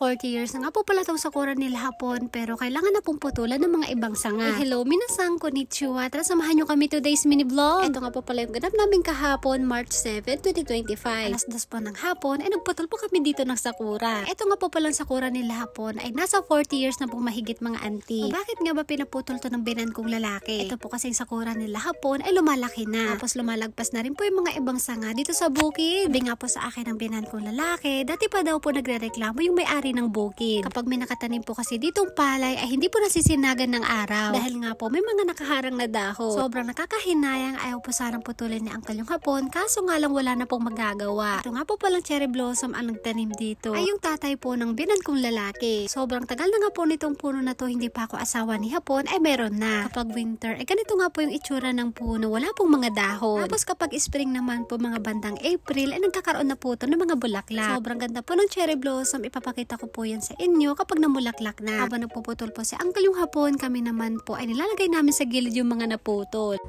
40 years na nga po pala itong sakura nila hapon, pero kailangan na pong putulan ng mga ibang sanga. Hello, minasang konnichiwa. Tara, samahan nyo kami today's mini vlog. Ito nga po pala yung ganap namin kahapon, March 7, 2025. Alas 2 po ng hapon, ay nagputol po kami dito ng sakura. Ito nga po palang sakura nila hapon, ay nasa 40 years na pong mahigit mga auntie. O bakit nga ba pinaputol to ng binan kong lalaki? Ito po kasing sakura nila hapon ay lumalaki na. Tapos lumalagpas na rin po yung mga ibang sanga dito sa bukid. Sabi nga po sa akin ng binan kong lalaki, dati pa daw po nagre-reklamo yung may-ari ng bukid. Kapag may nakatanim po kasi ditong palay ay hindi po nasisinagan ng araw. Dahil nga po may mga nakaharang na dahon. Sobrang nakakahinayang, ayaw po sanang putulin ni Uncle yung hapon, kaso nga lang wala na pong magagawa. Ito nga po palang cherry blossom ang nagtanim dito. Ay yung tatay po ng binan kong lalaki. Sobrang tagal na nga po nitong puno na to, hindi pa ako asawa ni hapon, ay meron na. Kapag winter, ay ganito nga po yung itsura ng puno, wala pong mga dahon. Tapos kapag spring naman po, mga bandang April, ay nagkakaroon na po to ng mga bulaklak. Sobrang ganda po ng cherry blossom, ipapakita ko po yan sa inyo kapag namulaklak na. Habang nagpuputol po si Uncle yung hapon, kami naman po ay nilalagay namin sa gilid yung mga naputol.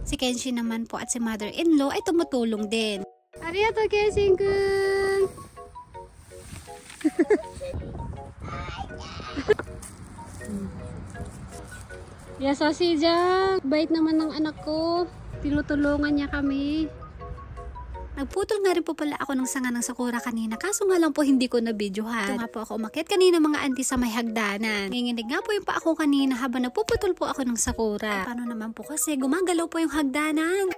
Si Kenshi naman po at si mother-in-law ay tumutulong din. Arigatou, Kenshin-kun! Yasashi dyan! Bait naman ng anak ko. Tinutulungan niya kami. Nagputol nga rin po pala ako ng sanga ng sakura kanina, kaso nga lang po hindi ko na-videohan. Ito nga po ako umakyat kanina mga auntie sa may hagdanan. Nginginig nga po yung pa ako kanina habang nagpuputol po ako ng sakura. Paano naman po kasi gumagalaw po yung hagdanan.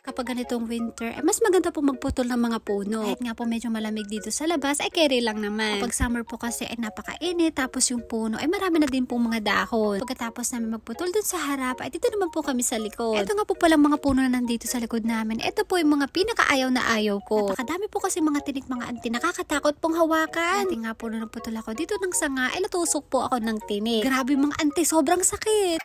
Kapag ganitong winter, mas maganda po magputol ng mga puno. Kahit nga po medyo malamig dito sa labas, ay carry lang naman. Kapag summer po kasi ay napakainit, tapos yung puno ay marami na din pong mga dahon. Pagkatapos namin magputol dun sa harap, ay dito naman po kami sa likod. Ito nga po palang mga puno na nandito sa likod namin. Ito po yung mga pinakaayaw na ayaw ko. Napakadami po kasi mga tinik mga auntie, nakakatakot pong hawakan. Dati nga po nung nagputol ako dito ng sanga, ay natusok po ako ng tinik. Grabe mga auntie, sobrang sakit.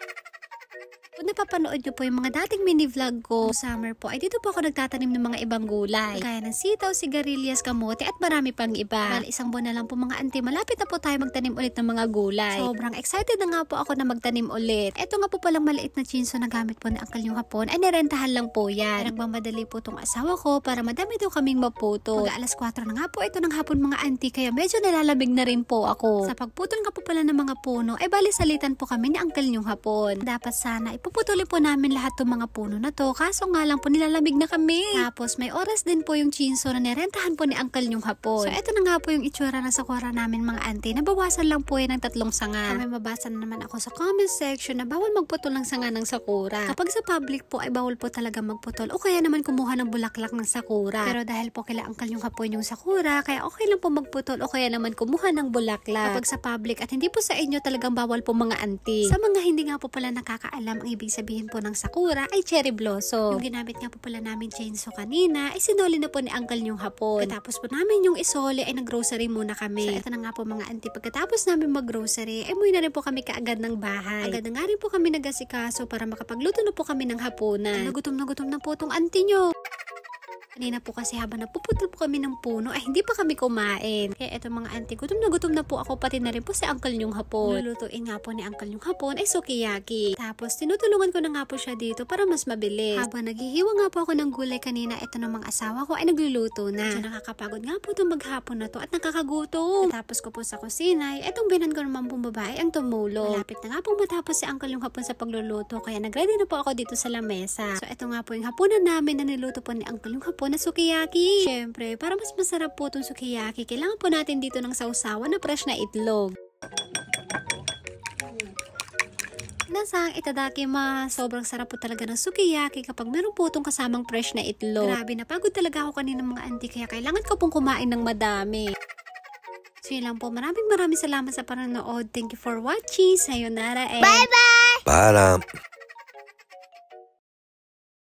Kung napapanood nyo po yung mga dating mini vlog ko, summer po, ay dito po ako nagtatanim ng mga ibang gulay. Kaya ng sitaw, sigarilyas, kamote, at marami pang iba. Well, isang buwan na lang po mga auntie, malapit na po tayo magtanim ulit ng mga gulay. Sobrang excited na nga po ako na magtanim ulit. Ito nga po palang maliit na chinso na gamit po ni Uncle yung hapon, ay nirentahan lang po yan. Nagmamadali po tong asawa ko para madami daw kaming maputo. Mag-alas 4 na nga po ito ng hapon mga auntie, kaya medyo nalalamig na rin po ako. Sa pagputol nga po pala ng mga puno, ay bali salitan po kami ni Uncle yung hapon. Dapat sana puputulin po namin lahat ng mga puno na to, kaso nga lang po nilalamig na kami. Tapos may oras din po yung chinso na nirentahan po ni Uncle yung hapon. So eto na nga po yung itsura ng sakura namin mga auntie. Nabawasan lang po yan ng 3 sanga. May mabasa na naman ako sa comment section na bawal magputol ng sanga ng sakura. Kapag sa public po ay bawal po talaga magputol o kaya naman kumuha ng bulaklak ng sakura. Pero dahil po kila Uncle yung hapon yung sakura, kaya okay lang po magputol o kaya naman kumuha ng bulaklak. Kapag sa public at hindi po sa inyo, talagang bawal po mga auntie. Sa mga hindi nga po pala nakakaalam, ang ibig sabihin po ng sakura ay cherry blossom. Yung ginamit nga po pala namin chainsaw kanina ay sinoli na po ni Uncle yung hapon. Pagkatapos po namin yung isoli ay nag-grocery muna kami. So ito na nga po mga auntie, pagkatapos namin mag-grocery ay umuwi na rin po kami kaagad ng bahay. Agad na nga rin po kami nagasikaso para makapagluto na po kami ng hapunan. Nagutom na po tong auntie nyo. Kanina po kasi habang napuputol po kami ng puno ay hindi pa kami kumain. Kaya eto mga auntie, gutom na po ako, pati na rin po si Uncle yung hapon. Lulutuin nga po ni Uncle yung hapon ay sukiyaki. Tapos tinutulungan ko na nga po siya dito para mas mabilis. Habang naghihiwa nga po ako ng gulay kanina, eto namang asawa ko ay nagluluto na. So nakakapagod nga po itong maghapon na to at nakakagutom. Tapos ko po sa kusina, etong binan ko naman pong babae ang tumulong. Malapit na nga pong matapos si Uncle yung hapon sa pagluluto, kaya nagready na po ako dito sa lamesa. So eto nga po yung hapunan namin na niluto po ni Uncle yung hapon na sukiyaki. Syempre, para mas masarap po itong sukiyaki, kailangan po natin dito ng sausawan na fresh na itlog. Nasang itadakimasu. Sobrang sarap po talaga ng sukiyaki kapag meron po itong kasamang fresh na itlog. Grabe, napagod talaga ako kanina mga auntie, kaya kailangan ko pong kumain ng madami. So yun lang po, maraming salamat sa panonood. Thank you for watching. Sayonara and bye bye! Paalam!